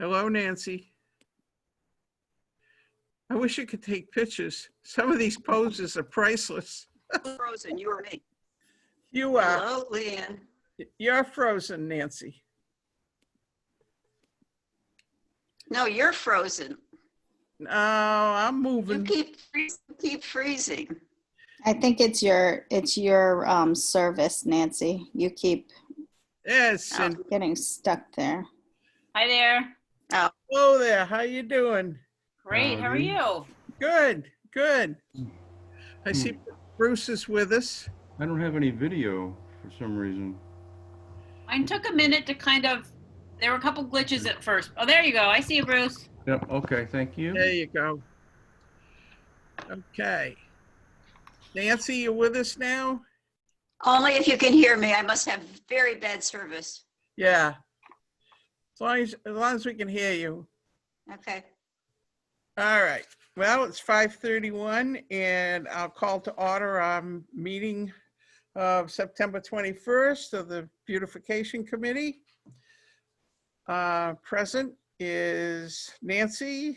Hello, Nancy. I wish you could take pictures. Some of these poses are priceless. Frozen, you or me? You are. Hello, Leanne. You're frozen, Nancy. No, you're frozen. No, I'm You moving. keep freezing. I think it's your service, Nancy. You keep Yes, and getting stuck there. Hi there. Oh, hello there. How you doing? Great. How are Howdy. you? Good, good. I see Bruce is with us. I don't have any video for some reason. Mine took a minute to there were a couple glitches at first. Oh, there you go. I see you, Bruce. Yep, okay, thank you. There you go. Okay. Nancy, you with us now? only if you can hear me. I must have very bad service. Yeah. As long as we can hear you. Okay. All right. Well, it's 5:31 and I'll call to order our meeting of September 21st of the Beautification Committee. Present is Nancy,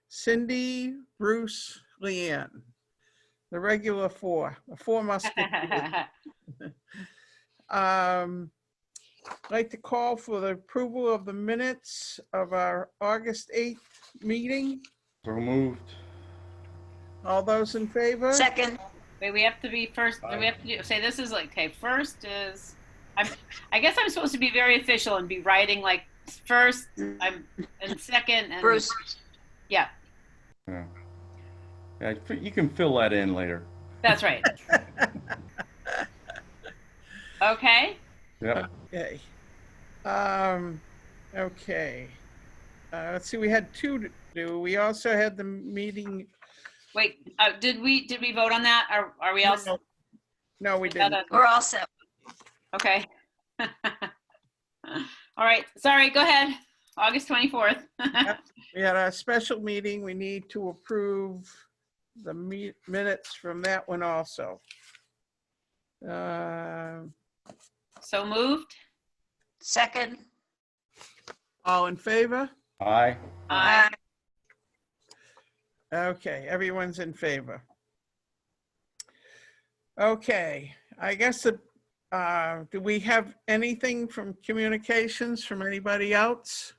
Cindy, Bruce, Leanne. The regular four musketeers. I'd like to call for the approval of the minutes of our August 8th meeting. So moved. All those in favor? Second. Wait, we have to be first. We have to say this is like, okay, first is, I guess I'm supposed to be very official and be writing like first, and second, and Bruce. Yeah, Yeah. Yeah, you can fill that in later. that's right. Okay. Yep. Okay. Okay. Let's see, we had two to do. We also had the meeting. Wait, did we vote on that? Are we all? No, we didn't. We're all set. Okay. All right. Sorry. Go ahead. August 24th. We had a special meeting. We need to approve the minutes from that one also. So moved. Second. All in favor? Aye. Aye. Okay, everyone's in favor. Okay, I guess, do we have anything from communications from anybody else?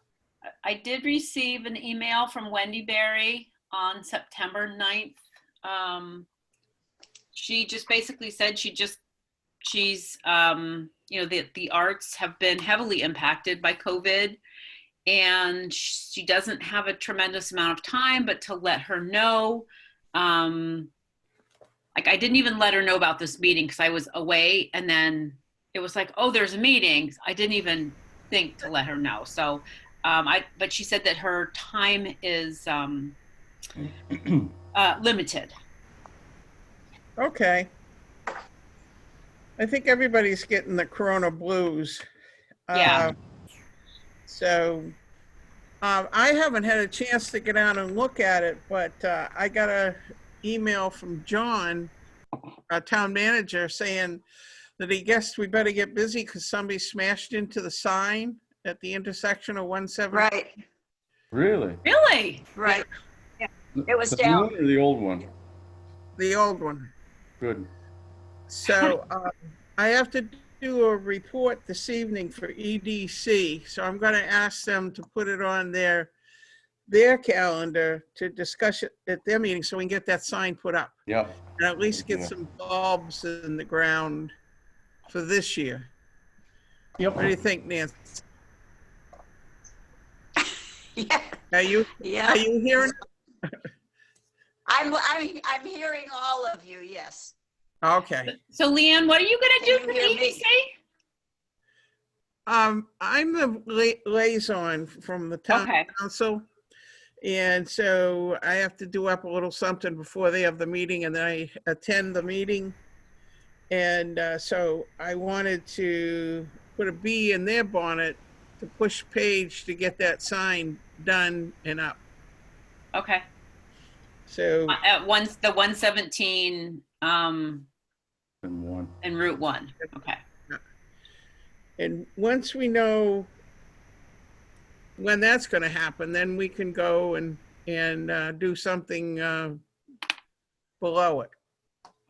I did receive an email from Wendy Berry on September 9th. She just basically said she's, you know, the arts have been heavily impacted by COVID, and she doesn't have a tremendous amount of time, but to let her know, like I didn't even let her know about this meeting because I was away, and then it was like, oh, there's a meeting. I didn't even think to let her know. So, but she said that her time is limited. Okay. I think everybody's getting the Corona blues. Yeah. So I haven't had a chance to get out and look at it, but I got a email from John, our town manager, saying that he guessed we better get busy because somebody smashed into the sign at the intersection of 170. Right. Really? Really? Right. Yeah. It was The new down. one or the old one? The old one. Good. So I have to do a report this evening for EDC. So I'm going to ask them to put it on their calendar to discuss it at their meeting so we can get that sign put up. Yep. And at least get Yeah. some bulbs in the ground for this year. Yep. What do you think, Nancy? Yeah. Are you Yeah. hearing? I'm hearing all of you. Yes. Okay. So Leanne, what are you gonna do Can for you hear me? EDC? I'm the liaison from the town Okay. council. And so I have to do up a little something before they have the meeting, and then I attend the meeting. And so I wanted to put a bee in their bonnet to push Paige to get that sign done and up. Okay. So, At the 117 And one. and Route 1. Okay. and once we know when that's going to happen, then we can go and do something below it.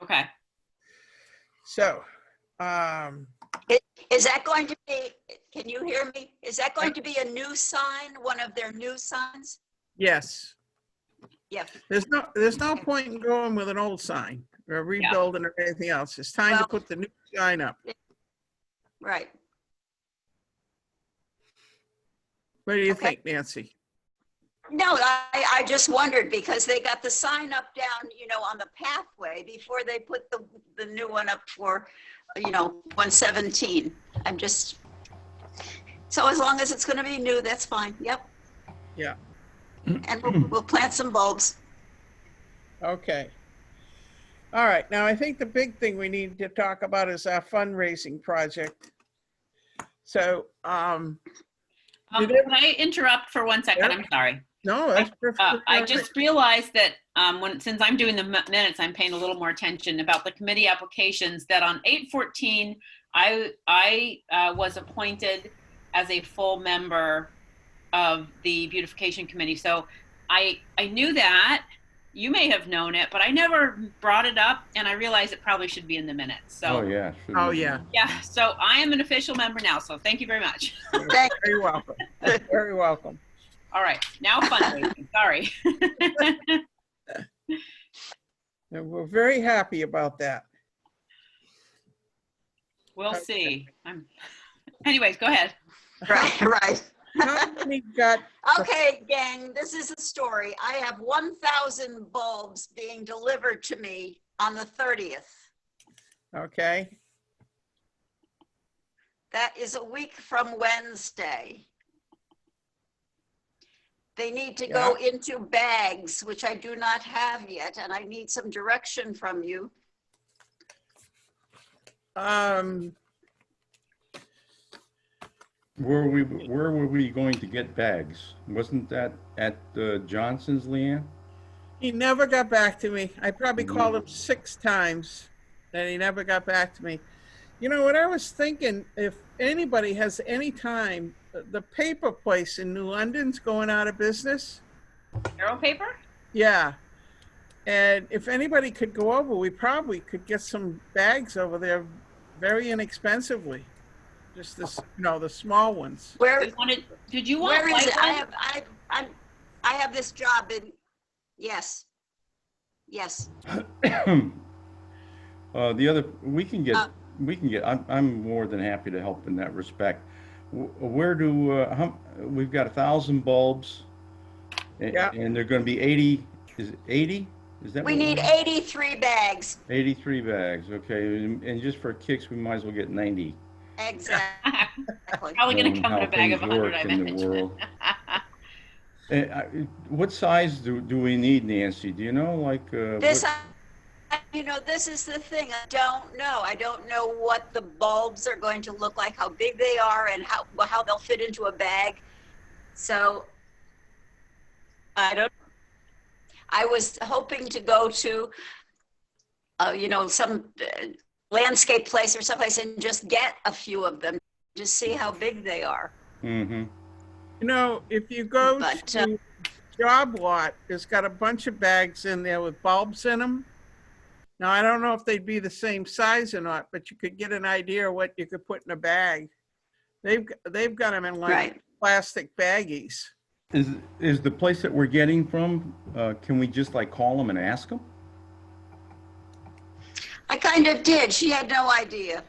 Okay. So, Is that going to be, can you hear me? Is that going to be a new sign, one of their new signs? yes, Yeah. there's no point in going with an old sign or rebuilding or anything else. It's time to Well- put the new sign up. Right. What do you Okay. think, Nancy? No, I just wondered because they got the sign up down, on the pathway before they put the new one up for, 117. So as long as it's going to be new, that's fine. Yep. Yeah. And we'll plant some bulbs. Okay. All right. Now, I think the big thing we need to talk about is our fundraising project. So, Can I interrupt for 1 second? Yeah. I'm sorry. no, that's perfect. I just realized that since I'm doing the minutes, I'm paying a little more attention about the committee applications. That on 8/14, I was appointed as a full member of the beautification committee. So I knew that. You may have known it, but I never brought it up, and I realized it probably should be in the minutes. So Oh, yeah. Oh, yeah. yeah. So I am an official member now. So thank you very much. Thank Very welcome. Very welcome. All right, now fundraising. Sorry. And we're very happy about that. We'll see. Anyways, go ahead. Right, right. How many got, Okay, gang, this is a story. I have 1,000 bulbs being delivered to me on the 30th. okay, That is a week from Wednesday. They need to go into bags, which I do not have yet, and I need some direction from you. Where were we going to get bags? Wasn't that at Johnson's, Leanne? he never got back to me. I probably called him 6 times and he never got back to me. You know what I was thinking, if anybody has any time, the paper place in New London's going out of business. Arrow paper? Yeah. And if anybody could go over, we probably could get some bags over there very inexpensively. Just this, the small ones. Where, Did you want where is white it? ones? I have this job in, yes. Yes. The other, we can get, I'm more than happy to help in that respect. Where do, we've got 1,000 bulbs. Yeah. And they're going to be 80, is it 80? Is that We what need 83 bags. 83 bags, okay. And just for kicks, we might as well get 90. Exactly. Probably going to Knowing come in how a bag of things 100, work I in the imagine. world. What size do we need, Nancy? Do you know, like? This, this is the thing. I don't know. I don't know what the bulbs are going to look like, how big they are, and how they'll fit into a bag. So I don't. I was hoping to go to, some landscape place or someplace and just get a few of them to see how big they are. Mm-hmm. If you go But, to Job Lot, it's got a bunch of bags in there with bulbs in them. Now, I don't know if they'd be the same size or not, but you could get an idea of what you could put in a bag. They've got them in Right. plastic baggies. Is the place that we're getting from, can we just like call them and ask them? I kind of did. She had no idea,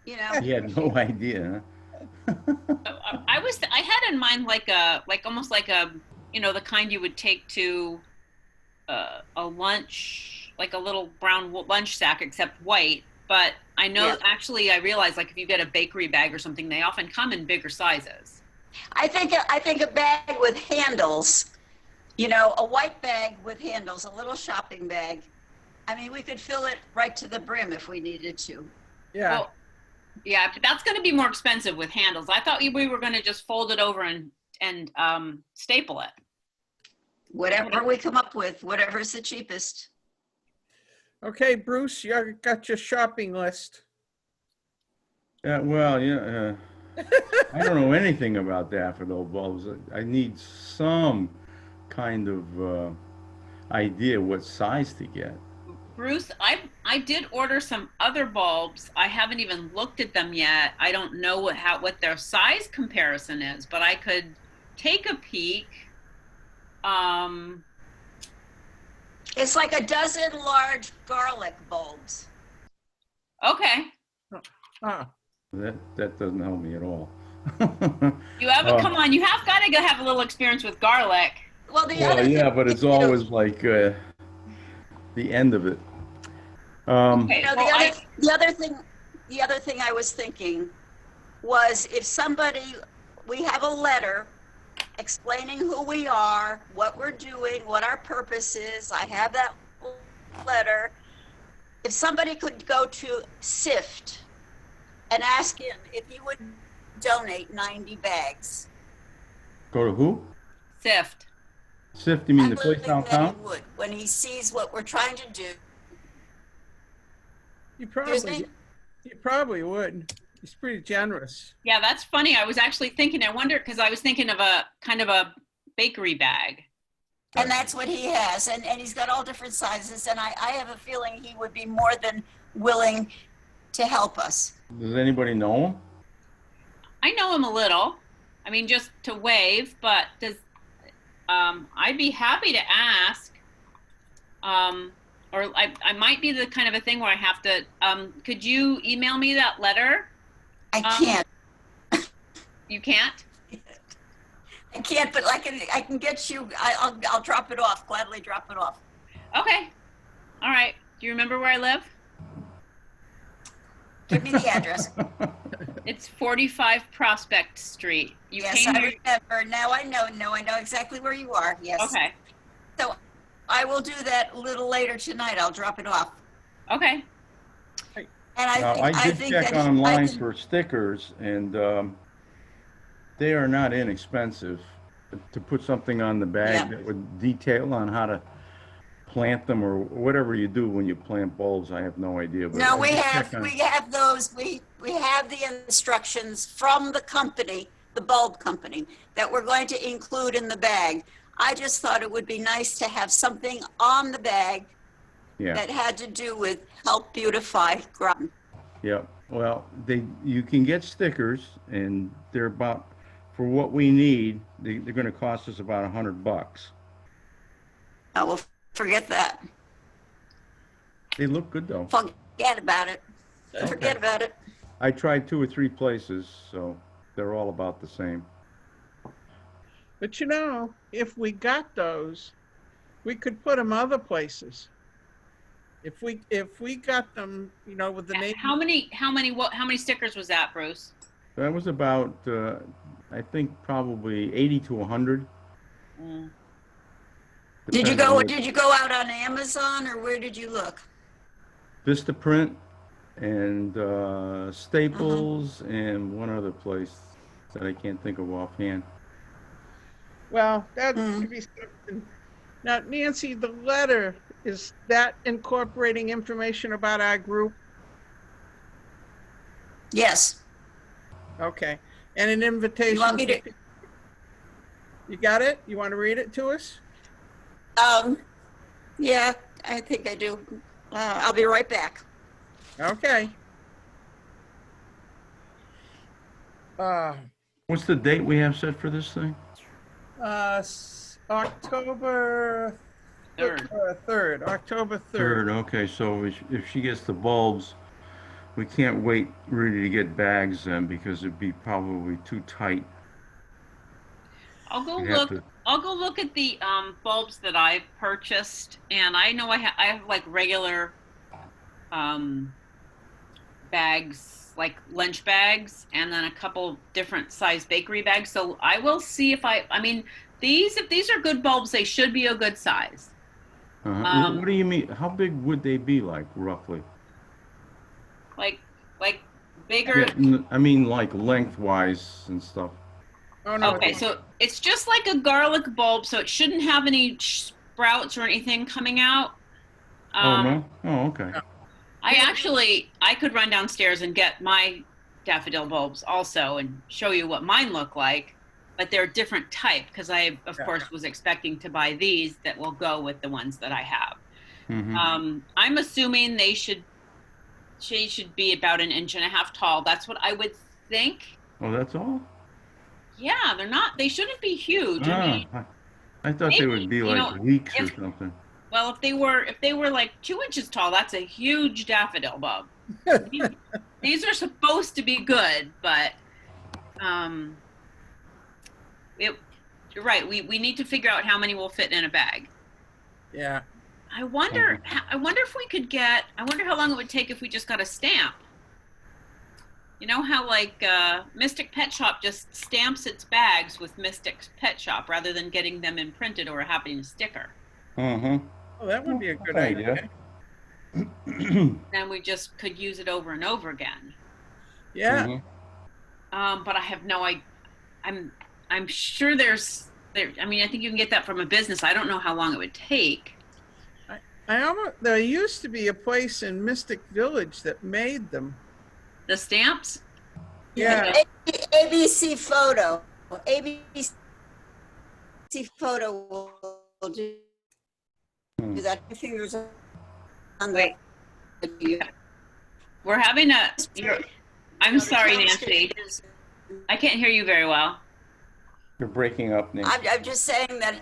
He had no idea. I had in mind almost like a, the kind you would take to a lunch, like a little brown lunch sack, except white. But I know, actually, I realize, like, if you get a bakery bag or something, they often come in bigger sizes. I think a bag with handles, a white bag with handles, a little shopping bag. I mean, we could fill it right to the brim if we needed to. Yeah. Well, yeah, but that's going to be more expensive with handles. I thought we were going to just fold it over and staple it. Whatever we come up with, whatever's the cheapest. Okay, Bruce, you got your shopping list. Yeah, well, yeah. I don't know anything about daffodil bulbs. I need some kind of idea what size to get. Bruce, I did order some other bulbs. I haven't even looked at them yet. I don't know what their size comparison is, but I could take a peek. Um, It's like a dozen large garlic bulbs. okay. Huh. That doesn't help me at all. You haven't come on. You have got to have a little experience with garlic. Well, the Well, other yeah, thing, but it's you know, always like the end of it. Okay. you know, Well, the other thing I was thinking was if somebody, we have a letter explaining who we are, what we're doing, what our purpose is. I have that letter. If somebody could go to SIFT and ask him if he would donate 90 bags. Go to who? Sift. Sift, you mean the I place think that downtown? he would, when he sees what we're trying to do. You Excuse probably, me? you probably would. He's pretty generous. Yeah, that's funny. I was actually thinking. I wonder because I was thinking of a kind of a bakery bag. And that's what he has. And he's got all different sizes. And I have a feeling he would be more than willing to help us. Does anybody know him? I know him a little. I mean, just to wave, but does I'd be happy to ask. Or I might be the kind of a thing where I have to. Could you email me that letter? I can't. You can't. I can't, but I can get you, I'll drop it off, gladly drop it off. Okay. All right. Do you remember where I live? Give me the address. It's 45 Prospect Street. You Yes, came I here. remember. Now I know exactly where you are. Yes. Okay. So I will do that a little later tonight. I'll drop it off. Okay. And Now, I I did think check that online I can, for stickers, and they are not inexpensive. To put something on the bag Yeah. that would detail on how to plant them or whatever you do when you plant bulbs, I have no idea. But no, I we did have, check on- we have those, we have the instructions from the company, the bulb company, that we're going to include in the bag. I just thought it would be nice to have something on the bag Yeah, that had to do with help beautify Groton. yeah. Well, you can get stickers, and they're about, for what we need, they're going to cost us about $100. I will forget that. They look good though. Forget about it. Forget about it. I tried 2 or 3 places, so they're all about the same. But you know, if we got those, we could put them other places. If we got them, you know, with the name. How many stickers was that, Bruce? That was about, I think, probably 80 to 100. Mm. Did you Depends on go? what- Did you go out on Amazon or where did you look? Vistaprint and Staples and one other place that I can't think of offhand. Well, that could be something. Now, Nancy, the letter, is that incorporating information about our group? Yes. Okay. And an invitation. You want me to? You got it? You want to read it to us? Yeah, I think I do. I'll be right back. Okay. What's the date we have set for this thing? October Third. 3rd, October 3rd. Third, okay, so if she gets the bulbs, we can't wait really to get bags then because it'd be probably too tight. I'll go You'd have look. to- I'll go look at the bulbs that I've purchased, and I know I have like regular bags, like lunch bags, and then a couple different size bakery bags. So I will see if I mean, if these are good bulbs, they should be a good size. Uh-huh. What do you mean? How big would they be, like, roughly? Like bigger. Yeah, I mean, like lengthwise and stuff. Oh, no. Okay, so it's just like a garlic bulb, so it shouldn't have any sprouts or anything coming out. Oh, no? Oh, okay. I could run downstairs and get my daffodil bulbs also and show you what mine look like, but they're a different type because I, of course, was expecting to buy these that will go with the ones that I have. I'm assuming they should be about 1.5 inches tall. That's what I would think. Oh, that's all? Yeah, they shouldn't be huge. I mean, I thought they would be like weeks or something. Well, if they were like 2 inches tall, that's a huge daffodil bulb. These are supposed to be good, but you're right. We need to figure out how many will fit in a bag. Yeah. I wonder if we could get. I wonder how long it would take if we just got a stamp. You know how like Mystic Pet Shop just stamps its bags with Mystic Pet Shop rather than getting them imprinted or having a sticker. Oh, that would be a good idea. Then we just could use it over and over again. Yeah. But I have no idea. I'm sure I mean, I think you can get that from a business. I don't know how long it would take. There used to be a place in Mystic Village that made them. The stamps? Yeah. ABC Photo. ABC Photo will do that. Fingers on the. We're having I'm sorry, Nancy. I can't hear you very well. You're breaking up, Nancy. I'm just saying that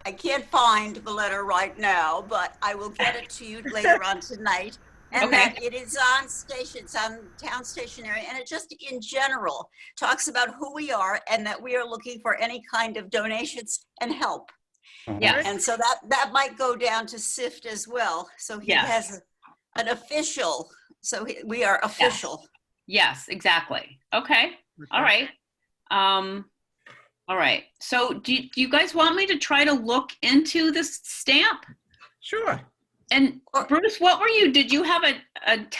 I can't find the letter right now, but I will get it to you later on tonight. And that it is on stations, on town stationery, and it just in general talks about who we are and that we are looking for any kind of donations and help. Yeah. And so that might go down to SIFT as well. So he has an official, so we are official. Yes, exactly. Okay. All right. All right. So do you guys want me to try to look into this stamp? Sure. And Bruce, did you have a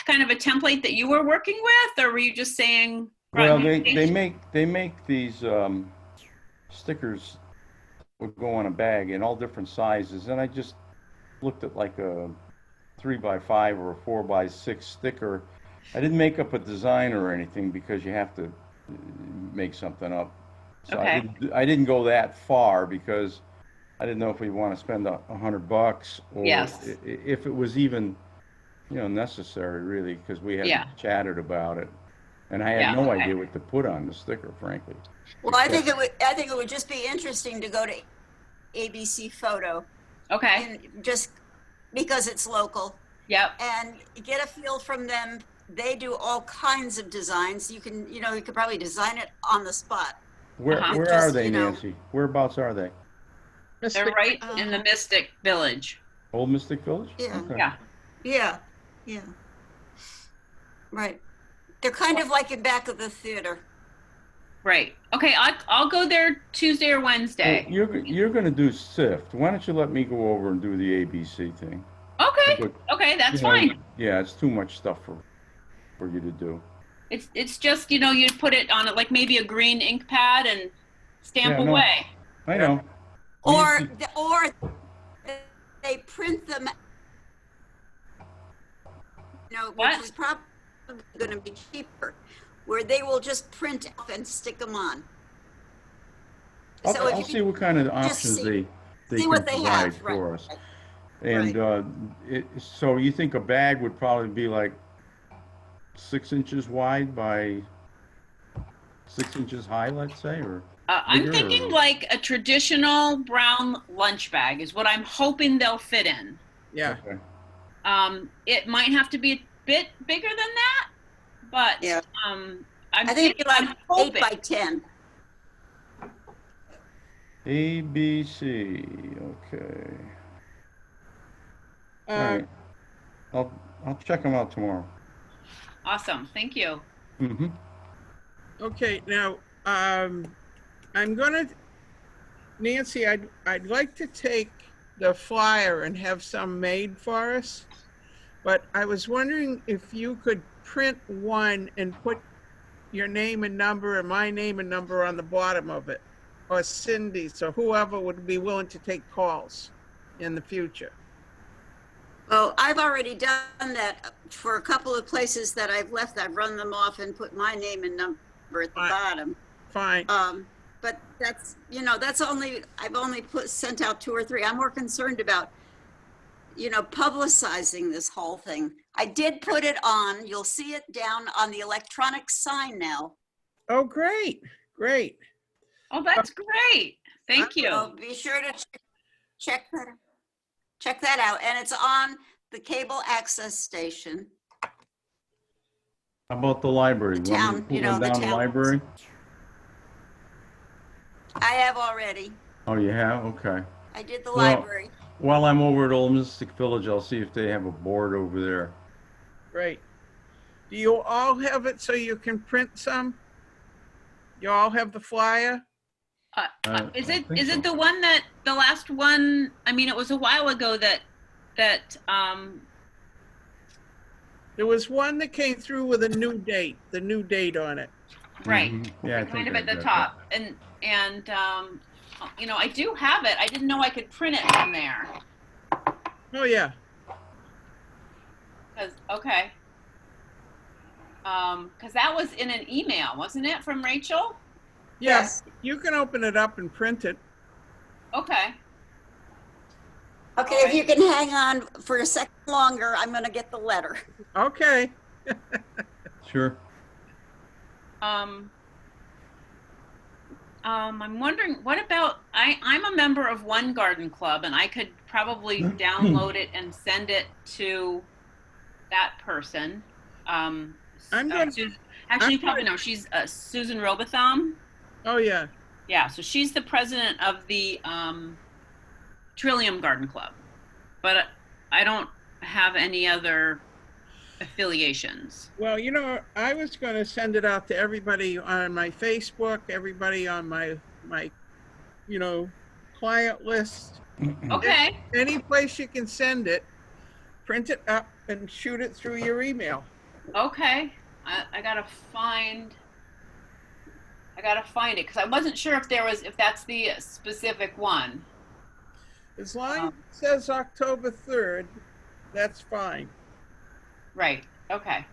kind of a template that you were working with, or were you just saying? Well, they make these stickers would go on a bag in all different sizes, and I just looked at like a 3x5 or a 4x6 sticker. I didn't make up a design or anything because you have to make something up. So I didn't go that far because I didn't know if we want to spend $100 or if it was even, necessary really, because we had chatted about it, and I had no idea what to put on the sticker, frankly. Well, I think it would just be interesting to go to ABC Photo. Okay. And just because it's local. Yep. And get a feel from them. They do all kinds of designs. You could probably design it on the spot. Where are they, Nancy? Whereabouts are they? They're right in the Mystic Village. Old Mystic Village? Yeah. Okay. Yeah. Right. They're kind of like in back of the theater. Right. Okay. I'll go there Tuesday or Wednesday. Well, you're going to do SIFT. Why don't you let me go over and do the ABC thing? Okay. Okay, that's fine. Yeah, it's too much stuff for you to do. It's just you put it on like maybe a green ink pad and stamp away. I know. Or they print them, which is probably going to be cheaper, where they will just print off and stick them on. I'll see what kind of options they can provide for us. And so you think a bag would probably be like 6 inches wide by 6 inches high, let's say, or? I'm thinking like a traditional brown lunch bag is what I'm hoping they'll fit in. Yeah. Okay. It might have to be a bit bigger than that, but I think like 8 by 10. ABC. Okay. All right. I'll check them out tomorrow. Awesome. Thank you. Mm-hmm. Okay. Now, Nancy, I'd like to take the flyer and have some made for us, but I was wondering if you could print one and put your name and number and my name and number on the bottom of it, or Cindy's, or whoever would be willing to take calls in the future. Well, I've already done that for a couple of places that I've left. I've run them off and put my name and number at the Fine. bottom. Fine. But that's, that's I've only sent out 2 or 3. I'm more concerned about, publicizing this whole thing. I did put it on, you'll see it down on the electronic sign now. Oh, great, great. Oh, that's great. Thank So you. be sure to check that out. And it's on the cable access station. How about the library? The Want me to town, put one the down the town. library? I have already. Oh, you have? Okay. I did the Well, library. While I'm over at Old Mystic Village, I'll see if they have a board over there. Great. Do you all have it so you can print some? You all have the flyer? Is I it think is so. it the one that the last one? I mean, it was a while ago that There was one that came through with the new date on it. right, Mhm. Yeah, I kind think of I at the got top, and I do have it. I didn't know I could print it from there. Oh, yeah. Okay. Because that was in an email, wasn't it, from Rachel? Yeah, Yes. you can open it up and print it. Okay. Okay, if you can hang on for a second longer, I'm going to get the letter. Okay. that. Sure. I'm wondering, what about, I'm a member of one garden club, and I could probably download it and send it to that person. I'm gonna- Actually, you I'm probably know, she's Susan Robotham. Oh, yeah. Yeah, so she's the president of the Trillium Garden Club, but I don't have any other affiliations. Well, I was going to send it out to everybody on my Facebook, everybody on my client list. Okay. Any place you can send it, print it up and shoot it through your email. Okay. I gotta find it because I wasn't sure if that's the specific one. As long as it says October 3rd, that's fine. Right. Okay.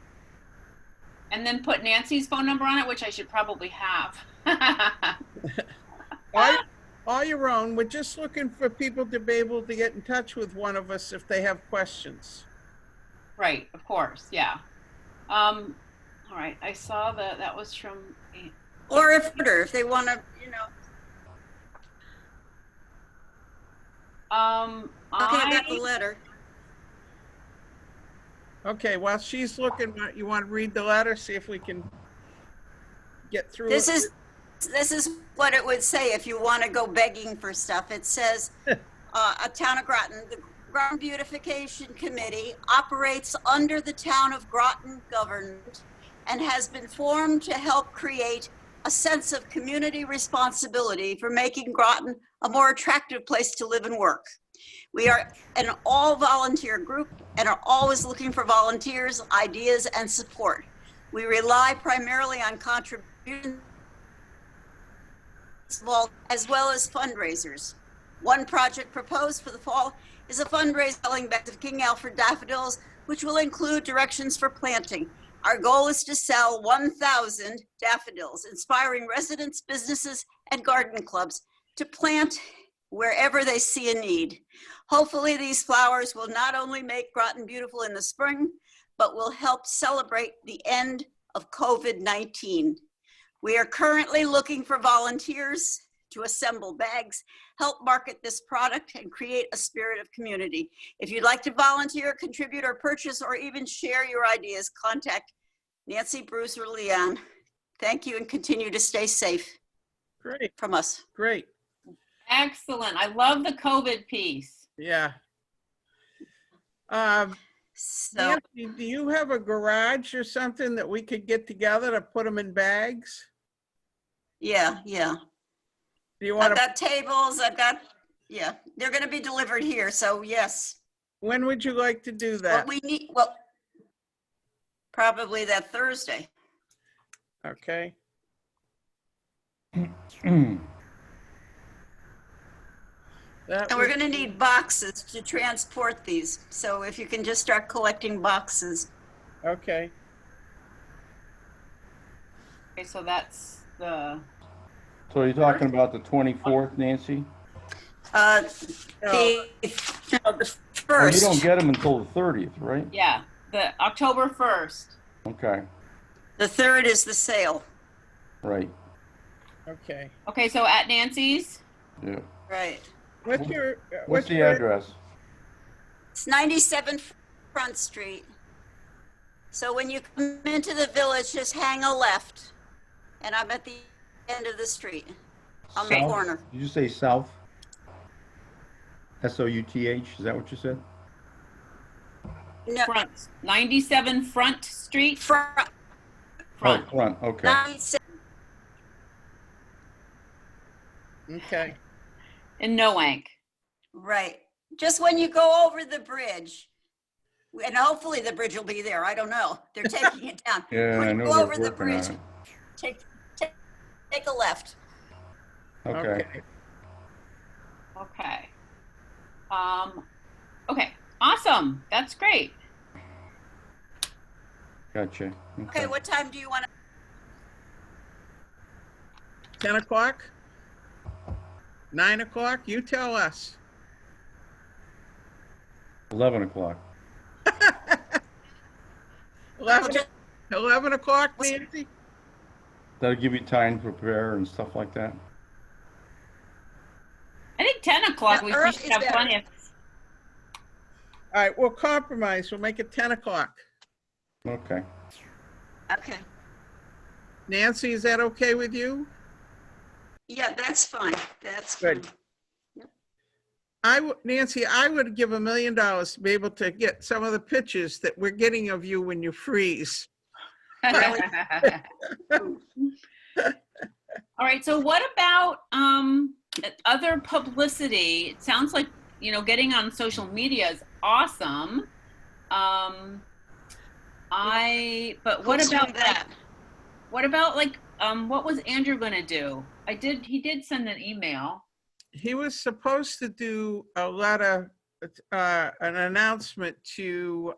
And then put Nancy's phone number on it, which I should probably have. All your own. We're just looking for people to be able to get in touch with one of us if they have questions. Right. Of course. Yeah. All right. I saw that was from. Or if they want to, Okay, I got the letter. Okay, while she's looking, you want to read the letter, see if we can get through This it? is what it would say if you want to go begging for stuff. It says, a town of Groton, the Groton Beautification Committee operates under the town of Groton government and has been formed to help create a sense of community responsibility for making Groton a more attractive place to live and work. We are an all volunteer group and are always looking for volunteers, ideas, and support. We rely primarily on contributions as well as fundraisers. One project proposed for the fall is a fundraiser selling bags of King Alfred daffodils, which will include directions for planting. Our goal is to sell 1,000 daffodils, inspiring residents, businesses, and garden clubs to plant wherever they see a need. Hopefully these flowers will not only make Groton beautiful in the spring, but will help celebrate the end of COVID-19. We are currently looking for volunteers to assemble bags, help market this product, and create a spirit of community. If you'd like to volunteer, contribute, or purchase, or even share your ideas, contact Nancy, Bruce, or Leon. Thank you and continue to stay safe. Great, From us. great. Excellent. I love the COVID piece. Yeah. So, Nancy, do you have a garage or something that we could get together to put them in bags? yeah. Do you I've want to, got tables, yeah, they're gonna be delivered here, so yes. when would you like to do that? Probably that Thursday. Okay. That And we're would- gonna need boxes to transport these. So if you can just start collecting boxes. Okay, Okay, so that's the, So you're talking about the 24th, Nancy? Uh, No. the, no, the Well, you first. don't get them until the 30th, right? yeah, the October 1st. Okay, The third is the sale. right, okay. Okay, so at Nancy's? yeah. Right. What's your, What's the your- address? It's 97 Front Street. So when you come into the village, just hang a left. And I'm at the end of the street, on the South? corner. Did you say south? S-O-U-T-H, is that what you said? No, Front, 97 Front Street? front, Front. Oh, front, okay. 97. Okay, In Noank. Right. Just when you go over the bridge, and hopefully the bridge will be there. I don't know. They're taking it down. Yeah, When I you know go they're over the working on bridge, it. take, take a left. Okay, okay. Okay. Okay, awesome. That's great. gotcha. Okay, what time do you want to? 10 o'clock? 9 o'clock? You tell us. 11 o'clock. 11 o'clock, Nancy? That'll give you time to prepare and stuff like that? I think 10 o'clock, we Earth should is have better. plenty of, All right, we'll compromise. We'll make it 10 o'clock. Okay. Okay. Nancy, is that okay with you? Yeah, that's fine. That's Good. fine. Nancy, I would give $1 million to be able to get some of the pictures that we're getting of you when you freeze. all right, so what about other publicity? It sounds like, getting on social media is awesome. But what Who's about doing that? what was Andrew gonna do? He did send an email. He was supposed to do a letter, an announcement to,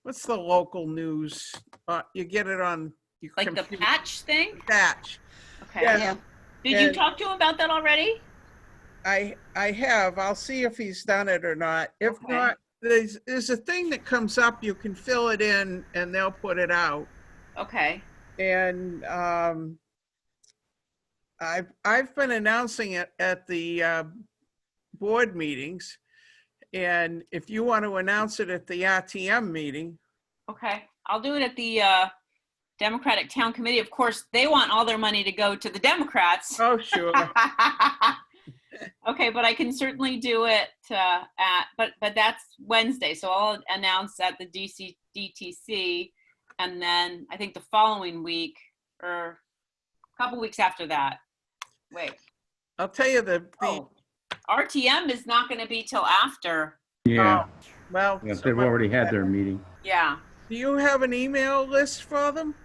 what's the local news? You get it on. your Like the computer. patch thing? Patch. Okay. Yeah. Yeah. Did you And- talk to him about that already? I have. I'll see if he's done it or not. If Okay. not, there's a thing that comes up. You can fill it in, and they'll put it out. Okay. And I've been announcing it at the board meetings, and if you want to announce it at the RTM meeting, Okay. I'll do it at the Democratic Town Committee. Of course, they want all their money to go to the Democrats. oh sure. Okay, but I can certainly do it but that's Wednesday, so I'll announce at the DTC, and then I think the following week or a couple weeks after that. Wait. I'll tell you Oh, RTM is not going to be till after. Yeah, well. yes, they've already had their meeting. Yeah. Do you have an email list for them?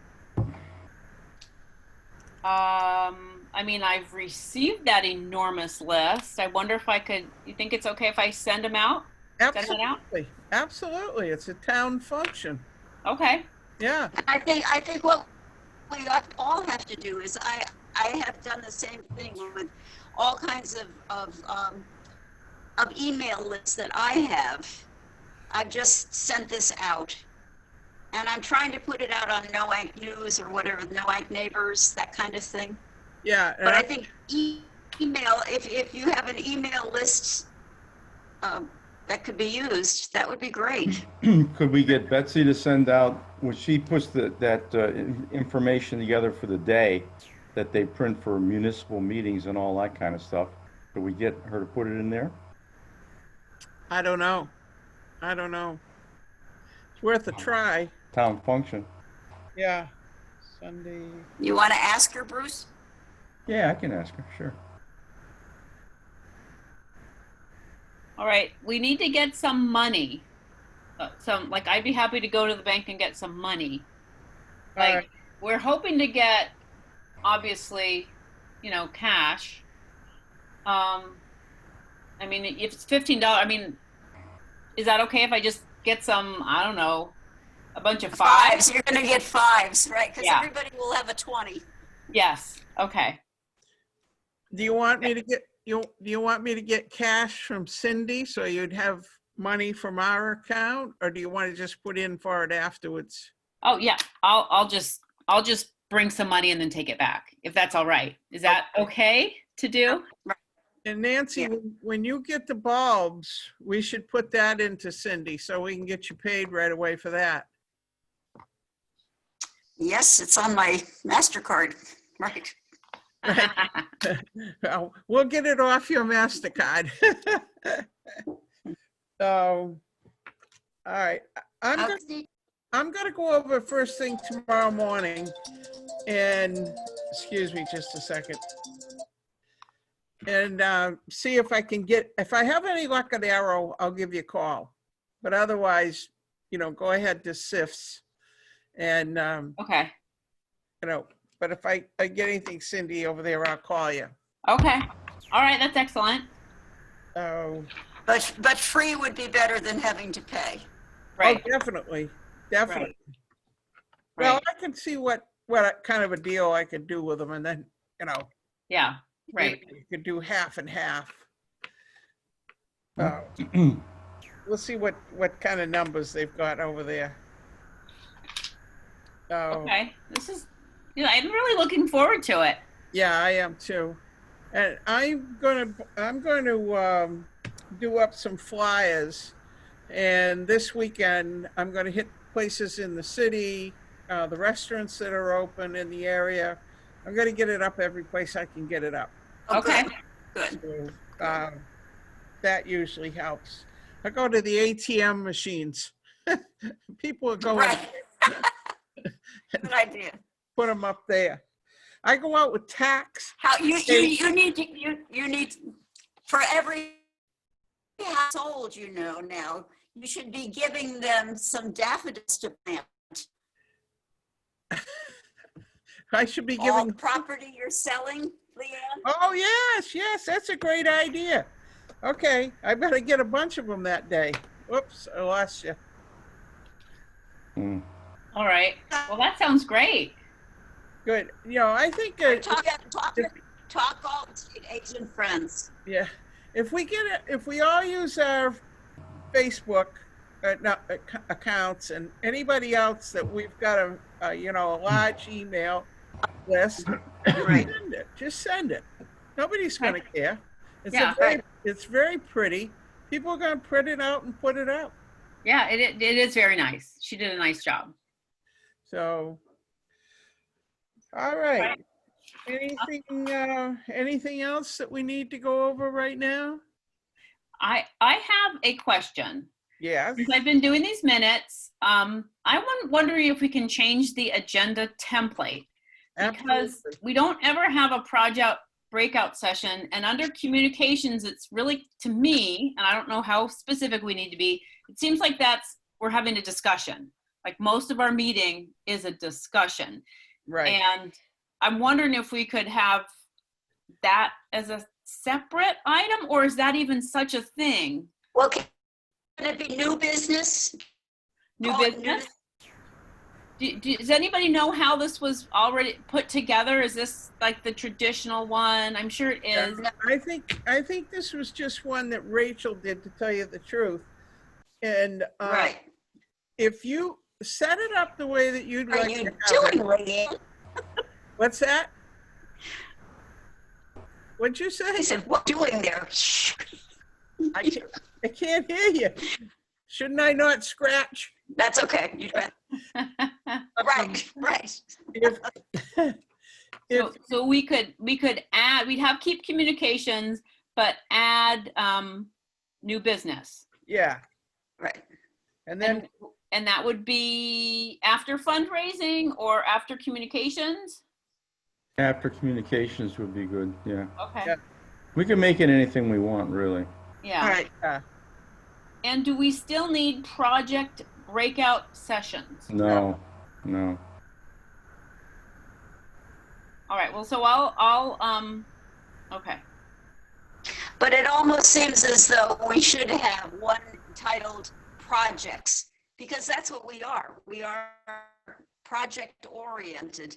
I mean, I've received that enormous list. I wonder if you think it's okay if I send them out? Send it out? Absolutely. Absolutely. It's a town function. Okay. Yeah. I think what we all have to do is I have done the same thing with all kinds of email lists that I have. I've just sent this out. And I'm trying to put it out on Noank News or whatever, Noank Neighbors, that kind of thing. Yeah. and But I think email, if you have an email list that could be used, that would be great. Could we get Betsy to send out, when she puts information together for the day that they print for municipal meetings and all that kind of stuff, could we get her to put it in there? I don't know. It's worth a try. Town function. Yeah. Sunday. You want to ask her, Bruce? Yeah, I can ask her, sure. All right. We need to get some money. I'd be happy to go to the bank and get some money. All right. We're hoping to get, obviously, cash. I mean, if it's $15, I mean, is that okay if I just get some, I don't know, a bunch of fives? You're going to get fives, right? Because Yeah. everybody will have a 20. Yes, okay. Do you want me to get, do you want me to get cash from Cindy so you'd have money from our account? Or do you want to just put in for it afterwards? Oh, yeah, I'll just bring some money and then take it back, if that's all right. Is that okay to do? And Nancy, Yeah. when you get the bulbs, we should put that into Cindy so we can get you paid right away for that. Yes, it's on my MasterCard, right? We'll get it off your MasterCard. So, all right, I'm gonna go over first thing tomorrow morning and, excuse me just a second. And see if I can get, if I have any luck at Arrow, I'll give you a call. But otherwise, go ahead to SIFs. And, Okay, but if I get anything, Cindy, over there, I'll call you. okay. All right, that's excellent. So, But free would be better than having to pay. Right, oh, definitely. right. Well, I can see what kind of a deal I could do with them, and then, Yeah, right. you could do half and half. We'll see what kind of numbers they've got over there. So, Okay, this is, I'm really looking forward to it. yeah, I am too. And I'm going to do up some flyers. And this weekend, I'm going to hit places in the city, the restaurants that are open in the area. I'm going to get it up every place I can get it up. Oh, Okay. Good. So, that usually helps. I go to the ATM machines. People are going, Right. Good idea. put them up there. I go out with tax. How you need for every household now, you should be giving them some daffodils to plant. I should be All giving. the property you're selling, Leanne. Oh, yes, that's a great idea. Okay, I better get a bunch of them that day. Whoops, I lost you. Mm. All right, well, that sounds great. Good. I think, Talk all Asian friends. yeah, if we all use our Facebook accounts and anybody else that we've got a large email list, just send it. Nobody's going to care. It's very pretty. People are going to print it out and put it out. Yeah, it is very nice. She did a nice job. So, all right. Anything else that we need to go over right now? I have a question. Yes. Since I've been doing these minutes, I'm wondering if we can change the agenda template, because Absolutely. we don't ever have a project breakout session, and under communications, it's really, to me, and I don't know how specific we need to be, it seems like we're having a discussion. Like most of our meeting is a discussion. Right. And I'm wondering if we could have that as a separate item, or is that even such a thing? Well, can it be new business? New Call it business? Does anybody know how this was already put together? Is this like the traditional one? I'm sure it is. I think this was just one that Rachel did, to tell you the truth. And Right. if you set it up the way that you'd What are like you to have doing, it. Leanne? What's that? What'd you say? He said, what are you doing there? Shh. I can't hear you. Shouldn't I not scratch? That's okay. You bet. Right. So we could add, keep communications, but add new business. Yeah. Right. And then, And that would be after fundraising or after communications? After communications would be good, yeah. Okay. Yeah. We can make it anything we want, really. Yeah. All right. And do we still need project breakout sessions? No. All right. Well, so I'll okay. But it almost seems as though we should have one titled projects, because that's what we are. We are project oriented.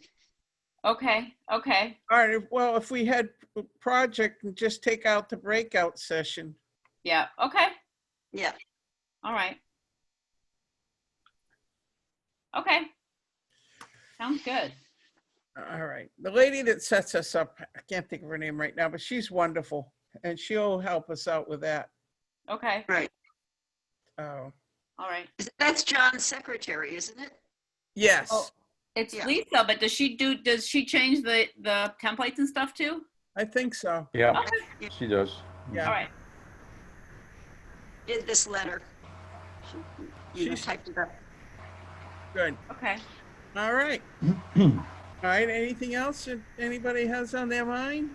Okay, okay. All right, well, if we had a project and just take out the breakout session. Yeah, okay. Yeah. All right. Okay. Sounds good. All right, the lady that sets us up, I can't think of her name right now, but she's wonderful and she'll help us out with that. Okay. Right. Oh, All right. That's John's secretary, isn't it? yes, Oh, it's Yeah. Lisa, but does she change the templates and stuff too? I think so. Yeah, Okay. she does. Yeah. All right. Did this letter. She She's typed it up. good. Okay. All right. All right, anything else that anybody has on their mind?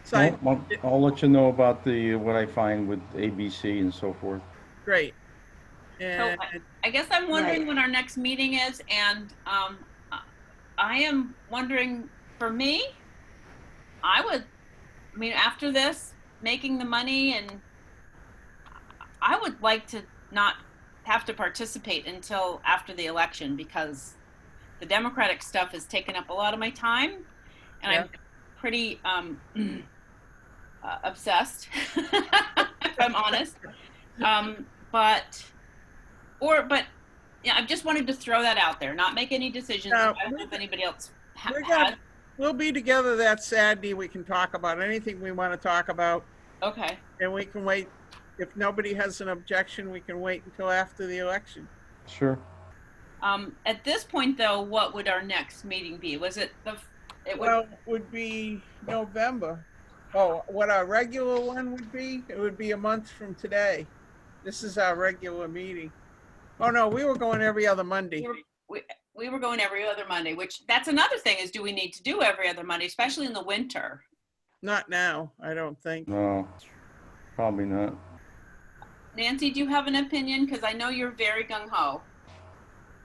So, Well, I'll let you know about what I find with ABC and so forth. great. So And I guess I'm wondering Right. when our next meeting is, and I am wondering, for me, I mean, after this, making the money, and I would like to not have to participate until after the election, because the Democratic stuff has taken up a lot of my time, and I'm pretty obsessed, if I'm honest. But yeah, I just wanted to throw that out there, not make any decisions. I don't know if anybody else has. we'll be together that Saturday. We can talk about anything we want to talk about. Okay. And we can wait. If nobody has an objection, we can wait until after the election. Sure. At this point, though, what would our next meeting be? Was it Well, it would be November. Oh, what our regular one would be? It would be a month from today. This is our regular meeting. Oh, no, we were going every other Monday. we were going every other Monday, which that's another thing, is do we need to do every other Monday, especially in the winter? Not now, I don't think. No, probably not. Nancy, do you have an opinion? Because I know you're very gung-ho.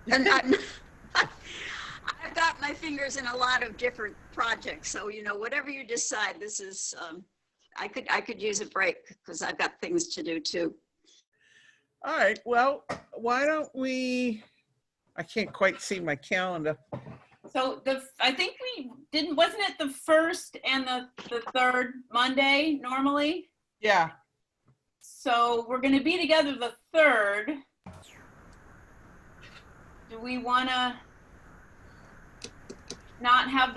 And I've got my fingers in a lot of different projects. So, you know, whatever you decide, this is, I could use a break because I've got things to do too. All right, well, why don't we, I can't quite see my calendar. So I think wasn't it the first and the third Monday normally? Yeah, So we're going to be together the third. Do we want to not have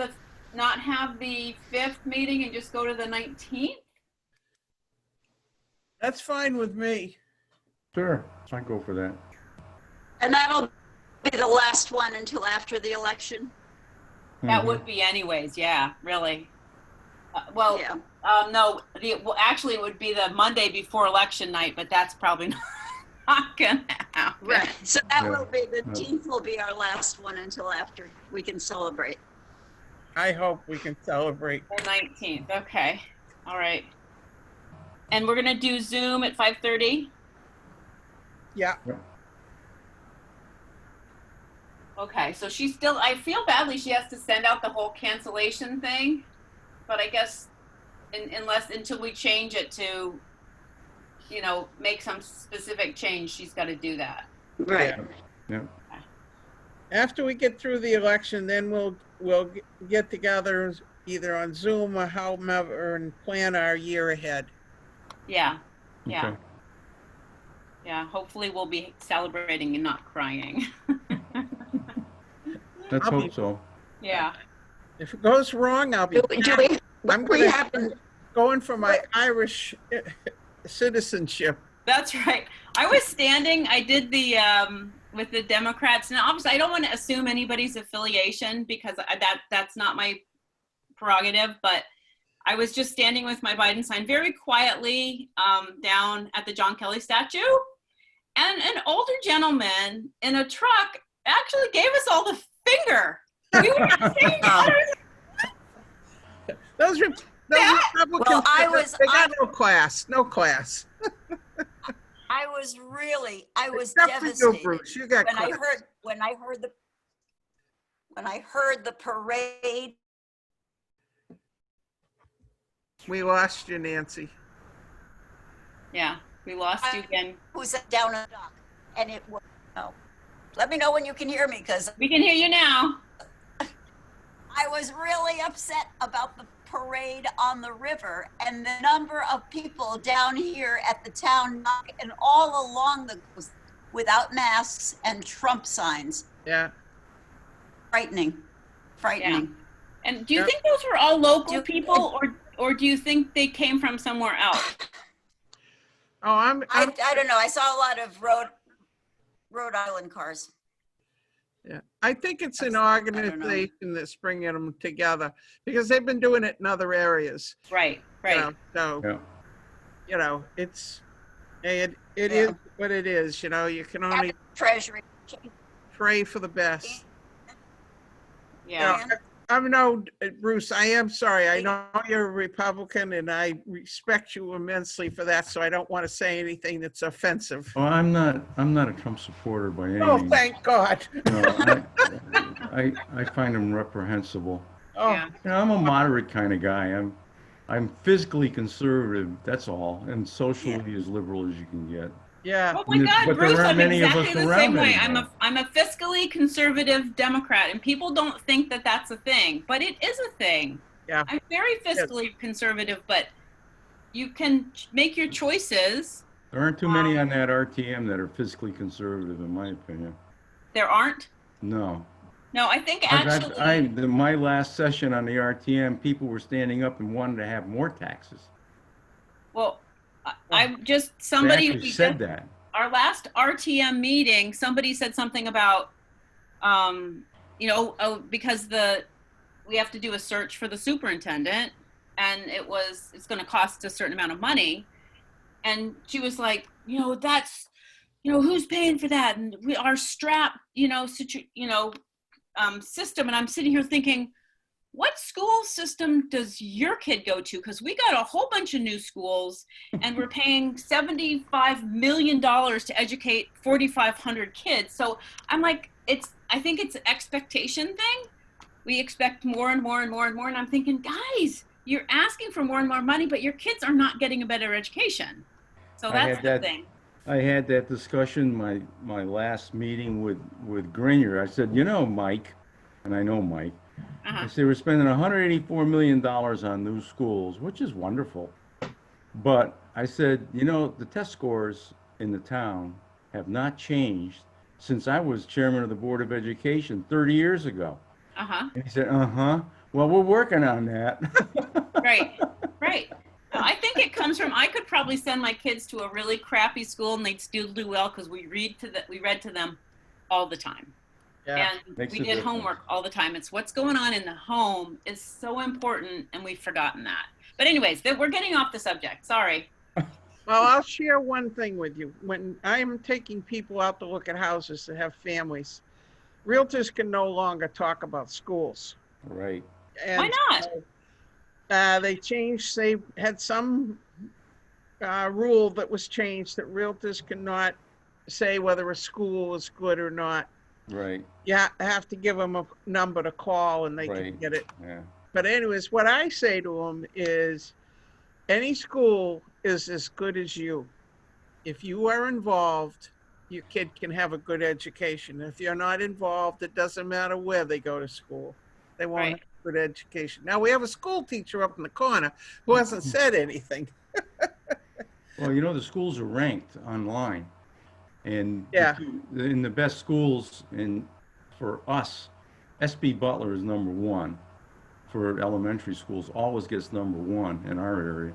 the fifth meeting and just go to the 19th? that's fine with me. Sure, I'd go for that. And that'll be the last one until after the election. That Mhm. would be anyways. Yeah, really. Yeah. No, actually it would be the Monday before election night, but that's probably not gonna happen. Right. So that Yeah. will be, the 10th will be our last one until after we can celebrate. I hope we can celebrate. The 19th. Okay. All right. And we're gonna do Zoom at 5:30. Yeah, Okay. So she's still. I feel badly. She has to send out the whole cancellation thing, but I guess until we change it to, you know, make some specific change, she's got to do that. Right. Yeah. after we get through the election, then we'll get together either on Zoom or however and plan our year ahead. Yeah. Yeah. Okay. Yeah. Hopefully we'll be celebrating and not crying. Let's I'll be- hope so. Yeah. If it goes wrong, I'll be I'm We gonna- happen, going for my Irish citizenship. That's right. I was standing, I did the, with the Democrats, and obviously I don't want to assume anybody's affiliation because that's not my prerogative, but I was just standing with my Biden sign very quietly down at the John Kelly statue, and an older gentleman in a truck actually gave us all the finger. We were the same colors. Those Republicans, Well, they got no class, no class. I was Except for you, devastated Bruce, you got when I class. heard the parade We lost you, Nancy. Yeah, we lost you again. Who's down on the dock, and it was, no. Let me know when you can hear me, because We can hear you now. I was really upset about the parade on the river and the number of people down here at the town dock and all along the coast without masks and Trump signs. Yeah. Frightening, frightening. And do you Yep. think those were all local Do- people, or do you think they came from somewhere else? Oh, I don't know. I saw a lot of Rhode Island cars. yeah. I think it's an I don't know. organization that's bringing them together because they've been doing it in other areas. Right, You right. know, so, Yeah. you know, it Yeah. is what it is. You know, you can only Treasury. pray for the best. Yeah. Bruce, I am sorry. I know you're a Republican and I respect you immensely for that. So I don't want to say anything that's offensive. Well, I'm not a Trump supporter by any Oh, means. thank God. You know, I find him reprehensible. Oh, Yeah. You know, I'm a moderate kind of guy. I'm physically conservative, that's all, and socially as liberal as you can get. yeah. Oh my And God, but there Bruce, aren't I'm many of us exactly the around same way. anymore. I'm a fiscally conservative Democrat, and people don't think that that's a thing, but it is a thing. Yeah. I'm very fiscally conservative, but you can make your choices. There aren't too many on that RTM that are physically conservative, in my opinion. There aren't. No. No, I think actually. My last session on the RTM, people were standing up and wanted to have more taxes. Well, I just They somebody actually said that. our last RTM meeting, somebody said something about, because we have to do a search for the superintendent, and it's going to cost a certain amount of money, and she was like, who's paying for that, and our strap, system, and I'm sitting here thinking, what school system does your kid go to? Because we got a whole bunch of new schools and we're paying $75 million to educate 4,500 kids. So I'm like, I think it's an expectation thing. We expect more and more and more and more. And I'm thinking, guys, you're asking for more and more money, but your kids are not getting a better education. So that's the thing. I had that discussion my last meeting with Grenier. I said, Mike, and I know Mike, I said, we're spending $184 million on new schools, which is wonderful. But I said, the test scores in the town have not changed since I was chairman of the Board of Education 30 years ago. And he said, well, we're working on that. Right. I think it comes from, I could probably send my kids to a really crappy school and they'd still do well because we read to them all the time. Yeah. And Makes we a did difference. homework all the time. It's what's going on in the home is so important, and we've forgotten that. But anyways, we're getting off the subject. Sorry. Well, I'll share one thing with you. When I'm taking people out to look at houses that have families, realtors can no longer talk about schools. Right. And Why not? They had some rule that was changed that realtors cannot say whether a school is good or not. Right. You have to give them a number to call and they can get it. Yeah. But anyways, what I say to them is any school is as good as you. If you are involved, your kid can have a good education. If you're not involved, it doesn't matter where they go to school. They won't have a good education. Now, we have a school teacher up in the corner who hasn't said anything. Well, the schools are ranked online. And Yeah. in the best schools, for us, SB Butler is number one for elementary schools, always gets number one in our area.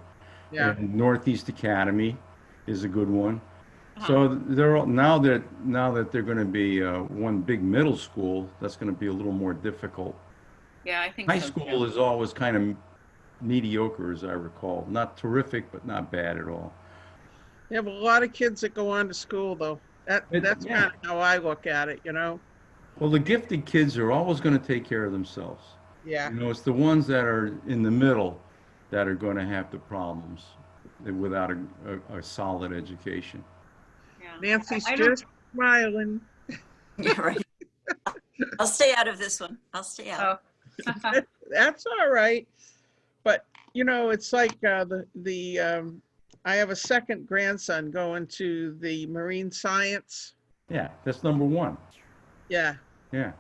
Yeah. And Northeast Academy is a good one. So they're all, now that they're going to be one big middle school, that's going to be a little more difficult. Yeah, I think High so, school too. is always kind of mediocre, as I recall. Not terrific, but not bad at all. You have a lot of kids that go on to school, though. That's Yeah. kind of how I look at it, Well, the gifted kids are always going to take care of themselves. Yeah. It's the ones that are in the middle that are going to have the problems without a solid education. Yeah. Nancy's I don't- just smiling. Yeah, right. I'll stay out of this one. I'll stay out. Oh. That's all right. But you know, it's like I have a second grandson going to the marine science. Yeah, that's number one. Yeah. Yeah.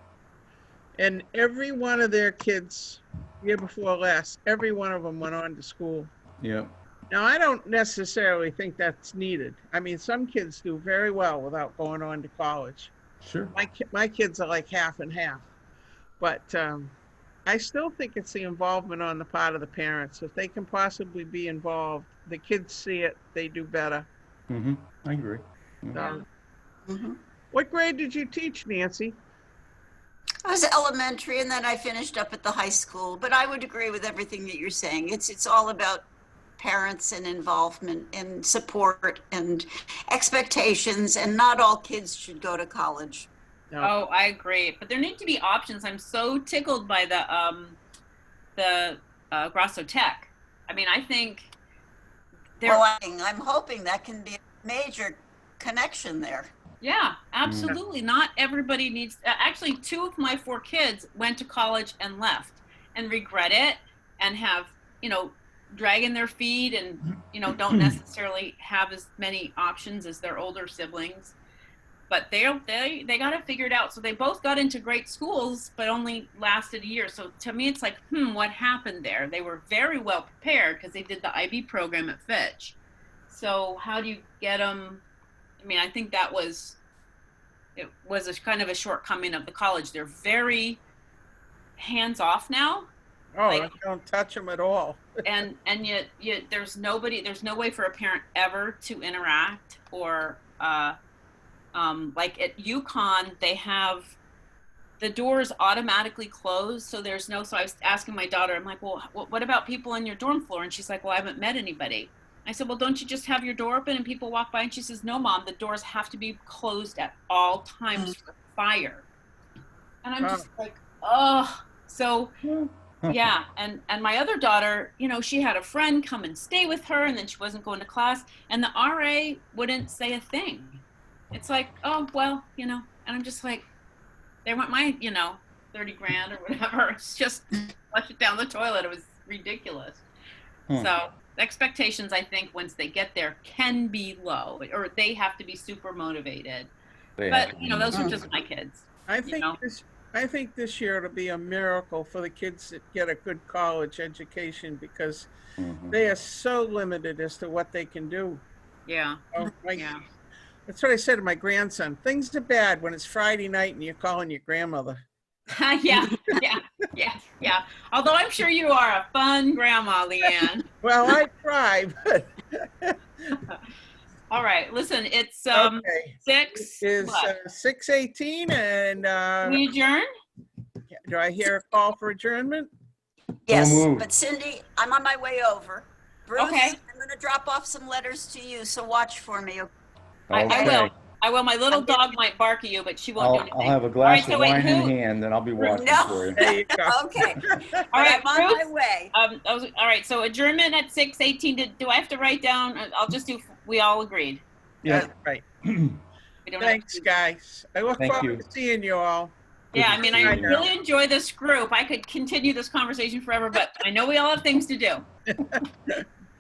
And every one of their kids, year before last, every one of them went on to school. Yeah. Now, I don't necessarily think that's needed. I mean, some kids do very well without going on to college. Sure. My kids are like half and half. But I still think it's the involvement on the part of the parents. If they can possibly be involved, the kids see it, they do better. Mm-hmm. I agree. So, Mhm. what grade did you teach, Nancy? I was elementary and then I finished up at the high school, but I would agree with everything that you're saying. It's all about parents and involvement and support and expectations, and not all kids should go to college. No. Oh, I agree. But there need to be options. I'm so tickled by the Grasso Tech. I mean, I think there. Well, I'm hoping that can be a major connection there. Yeah, absolutely. Not everybody needs. Actually, 2 of my 4 kids went to college and left, and regret it, and have dragging their feet, and don't necessarily have as many options as their older siblings. But they got it figured out. So they both got into great schools, but only lasted a year. So to me, it's like, what happened there? They were very well prepared because they did the IB program at Fitch. So how do you get them? I mean, I think it was a kind of a shortcoming of the college. They're very hands off now. Oh, Like- I don't touch them at all. and yet there's no way for a parent ever to interact or like at UConn, they have the doors automatically closed, so there's no. So I was asking my daughter, I'm like, well, what about people on your dorm floor? And she's like, well, I haven't met anybody. I said, well, don't you just have your door open and people walk by? And she says, no, Mom, the doors have to be closed at all times for fire. And I'm just like, oh. So yeah, and my other daughter, she had a friend come and stay with her, and then she wasn't going to class, and the RA wouldn't say a thing. It's like, oh, well, and I'm just like, there went my, 30 grand or whatever. It's just flush it down the toilet. It was ridiculous. So expectations, I think, once they get there can be low, or they have to be super motivated. But, those are just my kids. I think this year it'll be a miracle for the kids that get a good college education, because they are so limited as to what they can do. Yeah. Oh, Yeah. That's what I said to my grandson. Things are bad when it's Friday night and you're calling your grandmother. Yeah. Although I'm sure you are a fun grandma, Leanne. Well, I try, but All right, listen, it's okay. 6. It's 6:18, and We adjourn? do I hear a call for adjournment? Yes, moved. but Cindy, I'm on my way over. Bruce, Okay. I'm going to drop off some letters to you, so watch for me. I will. My little dog might bark at you, but she won't do anything. I'll have a glass All right, so of wait, wine in who- hand, and I'll be watching No. for you. There you go. Okay. All right, I'm on my Bruce? way. All right, so adjournment at 6:18. Do I have to write down? I'll just do. We all agreed. Yeah. That's right. We don't have Thanks, to- guys. I look Thank forward you. to seeing you all. Yeah, I Good mean, to I see you. really enjoy this group. I could continue this conversation forever, but I know we all have things to do.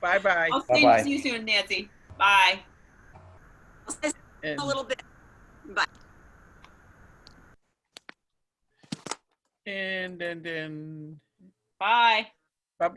Bye-bye. I'll Bye-bye. see you soon, Nancy. Bye. And- A little bit. Bye. And Bye. bye-bye.